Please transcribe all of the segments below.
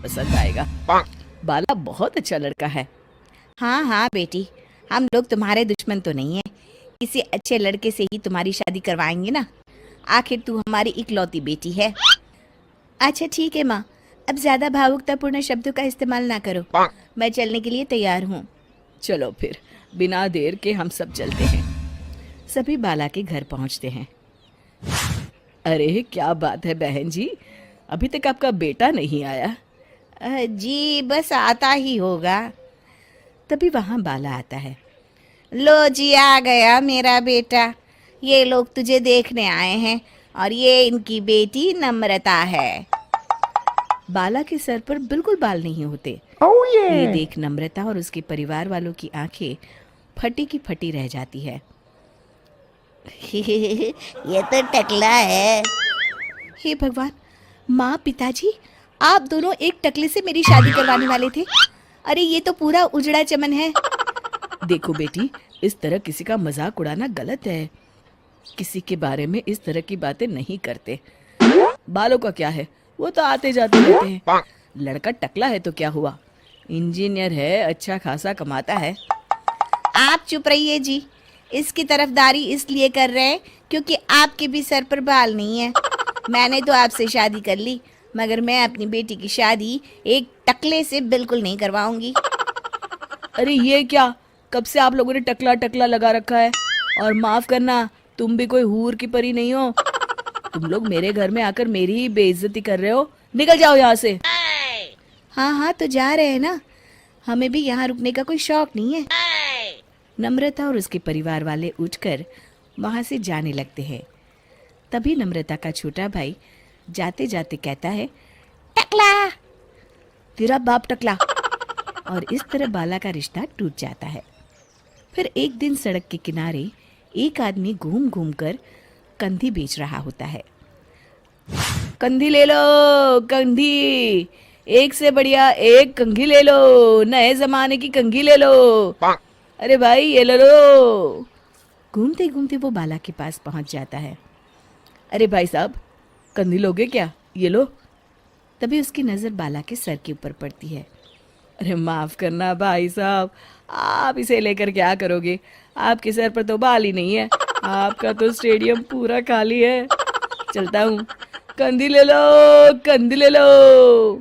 पसंद आएगा। बाला बहुत अच्छा लड़का है। हाँ हाँ बेटी, हम लोग तुम्हारे दुश्मन तो नहीं है। किसी अच्छे लड़के से ही तुम्हारी शादी करवाएंगे ना। आखिर तू हमारी इकलौती बेटी है। अच्छा ठीक है माँ, अब ज्यादा भावुकतापूर्ण शब्दों का इस्तेमाल ना करो। मैं चलने के लिए तैयार हूँ। चलो फिर, बिना देर के हम सब चलते हैं। सभी बाला के घर पहुंचते हैं। अरे क्या बात है बहन जी, अभी तक आपका बेटा नहीं आया। जी बस आता ही होगा। तभी वहां बाला आता है। लो जी, आ गया मेरा बेटा। ये लोग तुझे देखने आए हैं और ये इनकी बेटी नम्रता है। बाला के सर पर बिल्कुल बाल नहीं होते। ये देख नम्रता और उसके परिवार वालों की आंखें फटी की फटी रह जाती है। ये तो टकला है। हे भगवान, माँ पिताजी, आप दोनों एक टकले से मेरी शादी करवाने वाले थे। अरे ये तो पूरा उजड़ा चमन है। देखो बेटी, इस तरह किसी का मजाक उड़ाना गलत है। किसी के बारे में इस तरह की बातें नहीं करते। बालों का क्या है, वो तो आते जाते रहते हैं। लड़का टकला है तो क्या हुआ, इंजीनियर है, अच्छा खासा कमाता है। आप चुप रहिए जी। इसकी तरफदारी इसलिए कर रहे हैं क्योंकि आपके भी सर पर बाल नहीं है। मैंने तो आपसे शादी कर ली, मगर मैं अपनी बेटी की शादी एक टकले से बिल्कुल नहीं करवाऊंगी। अरे ये क्या, कब से आप लोगों ने टकला टकला लगा रखा है? और माफ करना, तुम भी कोई हूर की परी नहीं हो। तुम लोग मेरे घर में आकर मेरी ही बेइज्जती कर रहे हो। निकल जाओ यहाँ से। हाँ हाँ तो जा रहे हैं ना, हमें भी यहाँ रुकने का कोई शौक नहीं है। नम्रता और उसके परिवार वाले उठकर वहां से जाने लगते हैं। तभी नम्रता का छोटा भाई जाते जाते कहता है, टकला। तेरा बाप टकला। और इस तरह बाला का रिश्ता टूट जाता है। फिर एक दिन सड़क के किनारे एक आदमी घूम घूम कर कंधी बेच रहा होता है। कंधी ले लो, कंधी, एक से बढ़िया एक कंघी ले लो, नए जमाने की कंघी ले लो। अरे भाई ये ले लो। घूमते घूमते वो बाला के पास पहुंच जाता है। अरे भाई साहब, कंधी लोगे क्या? ये लो। तभी उसकी नजर बाला के सर के ऊपर पड़ती है। अरे माफ करना भाई साहब, आप इसे लेकर क्या करोगे? आपके सर पर तो बाल ही नहीं है, आपका तो स्टेडियम पूरा खाली है। चलता हूँ, कंधी ले लो, कंधी ले लो।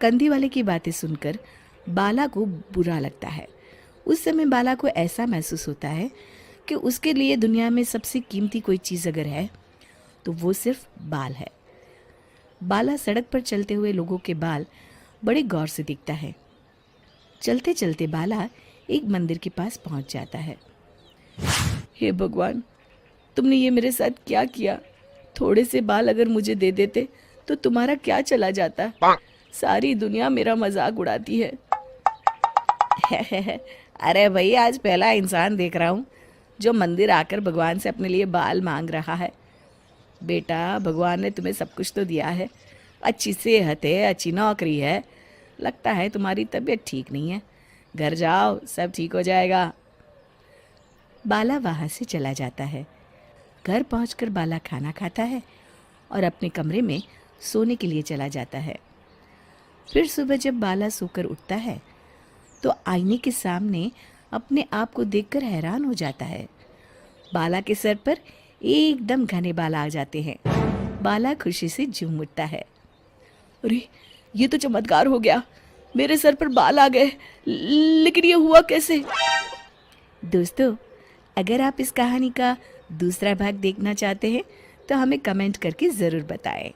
कंधी वाले की बातें सुनकर बाला को बुरा लगता है। उस समय बाला को ऐसा महसूस होता है कि उसके लिए दुनिया में सबसे कीमती कोई चीज़ अगर है तो वो सिर्फ बाल है। बाला सड़क पर चलते हुए लोगों के बाल बड़े गौर से देखता है। चलते चलते बाला एक मंदिर के पास पहुंच जाता है। हे भगवान, तुमने ये मेरे साथ क्या किया? थोड़े से बाल अगर मुझे दे देते तो तुम्हारा क्या चला जाता? सारी दुनिया मेरा मजाक उड़ाती है। अरे भाई, आज पहला इंसान देख रहा हूँ जो मंदिर आकर भगवान से अपने लिए बाल मांग रहा है। बेटा, भगवान ने तुम्हें सब कुछ तो दिया है, अच्छी सेहत है, अच्छी नौकरी है। लगता है तुम्हारी तबीयत ठीक नहीं है। घर जाओ, सब ठीक हो जाएगा। बाला वहाँ से चला जाता है। घर पहुंचकर बाला खाना खाता है और अपने कमरे में सोने के लिए चला जाता है। फिर सुबह जब बाला सोकर उठता है तो आईने के सामने अपने आप को देखकर हैरान हो जाता है। बाला के सर पर एकदम घने बाल आ जाते हैं। बाला खुशी से झूम उठता है। अरे ये तो चमत्कार हो गया, मेरे सर पर बाल आ गए। लेकिन ये हुआ कैसे? दोस्तों, अगर आप इस कहानी का दूसरा भाग देखना चाहते हैं तो हमें कमेंट करके ज़रूर बताएं।